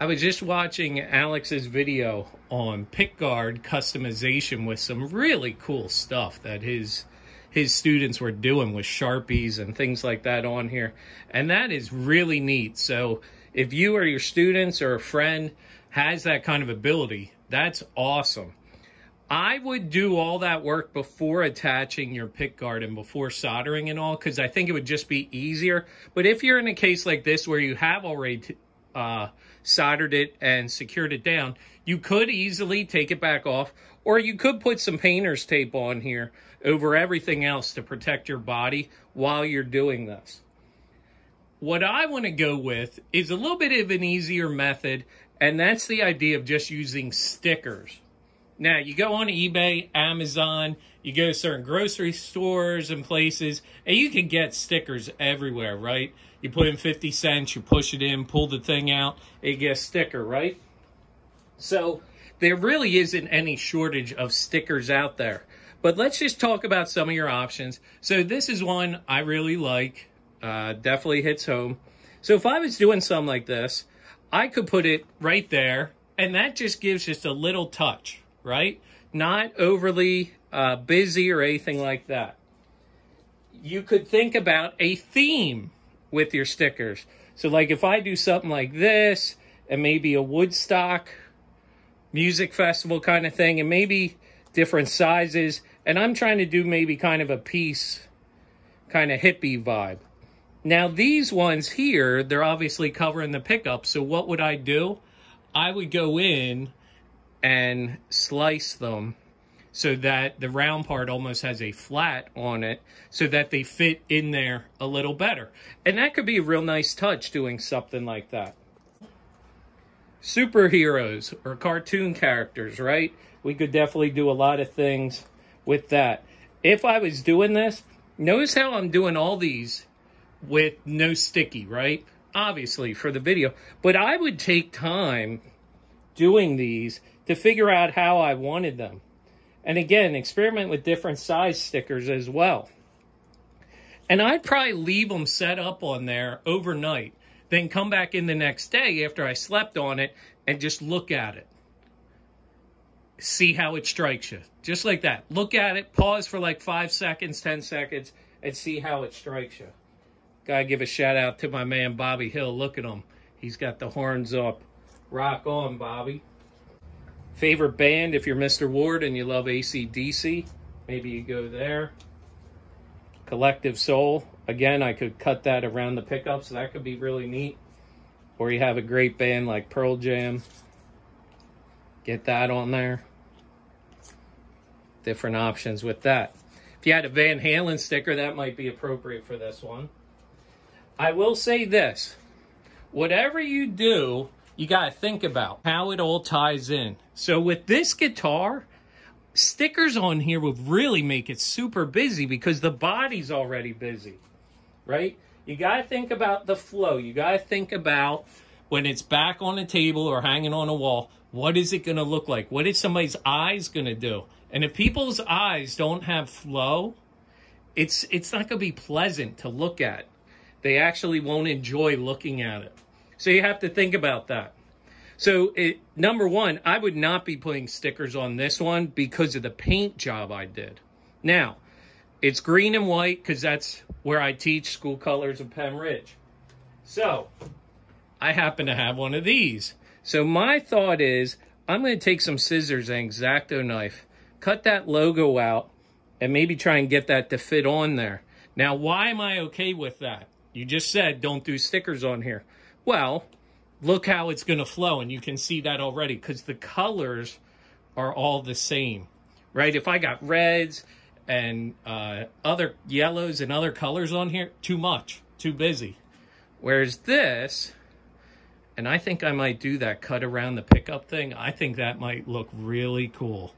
I was just watching Alex's video on Pickguard customization with some really cool stuff that his students were doing with Sharpies and things like that on here. And that is really neat. So if you or your students or a friend has that kind of ability, that's awesome. I would do all that work before attaching your pickguard and before soldering and all, because I think it would just be easier. But if you're in a case like this where you have already soldered it and secured it down, you could easily take it back off, or you could put some painter's tape on here over everything else to protect your body while you're doing this. What I want to go with is a little bit of an easier method, and that's the idea of just using stickers. Now, you go on eBay, Amazon, you go to certain grocery stores and places, and you can get stickers everywhere, right? You put in 50 cents, you push it in, pull the thing out, and you get a sticker, right? So there really isn't any shortage of stickers out there. But let's just talk about some of your options. So this is one I really like, definitely hits home. So if I was doing something like this, I could put it right there, and that just gives just a little touch, right? Not overly busy or anything like that. You could think about a theme with your stickers. So like if I do something like this, and maybe a Woodstock music festival kind of thing, and maybe different sizes, and I'm trying to do maybe kind of a peace, kind of hippie vibe. Now these ones here, they're obviously covering the pickup, so what would I do? I would go in and slice them so that the round part almost has a flat on it so that they fit in there a little better. And that could be a real nice touch doing something like that. Superheroes or cartoon characters, right? We could definitely do a lot of things with that. If I was doing this, notice how I'm doing all these with no sticky, right? Obviously for the video, but I would take time doing these to figure out how I wanted them. And again, experiment with different size stickers as well. And I'd probably leave them set up on there overnight, then come back in the next day after I slept on it and just look at it. See how it strikes you. Just like that. Look at it, pause for like 5 seconds, 10 seconds, and see how it strikes you. Gotta give a shout out to my man Bobby Hill. Look at him. He's got the horns up. Rock on, Bobby. Favorite band, if you're Mr. Ward and you love AC/DC, maybe you go there. Collective Soul. Again, I could cut that around the pickup, so that could be really neat. Or you have a great band like Pearl Jam. Get that on there. Different options with that. If you had a Van Halen sticker, that might be appropriate for this one. I will say this. Whatever you do, you got to think about how it all ties in. So with this guitar, stickers on here would really make it super busy because the body's already busy, right? You got to think about the flow. You got to think about when it's back on a table or hanging on a wall, what is it going to look like? What is somebody's eyes going to do? And if people's eyes don't have flow, it's not going to be pleasant to look at. They actually won't enjoy looking at it. So you have to think about that. So number one, I would not be putting stickers on this one because of the paint job I did. Now, it's green and white because that's where I teach school colors of Penn Ridge. So I happen to have one of these. So my thought is I'm going to take some scissors and X-Acto knife, cut that logo out, and maybe try and get that to fit on there. Now, why am I okay with that? You just said don't do stickers on here. Well, look how it's going to flow, and you can see that already because the colors are all the same, right? If I got reds and other yellows and other colors on here, too much, too busy. Whereas this, and I think I might do that cut around the pickup thing, I think that might look really cool.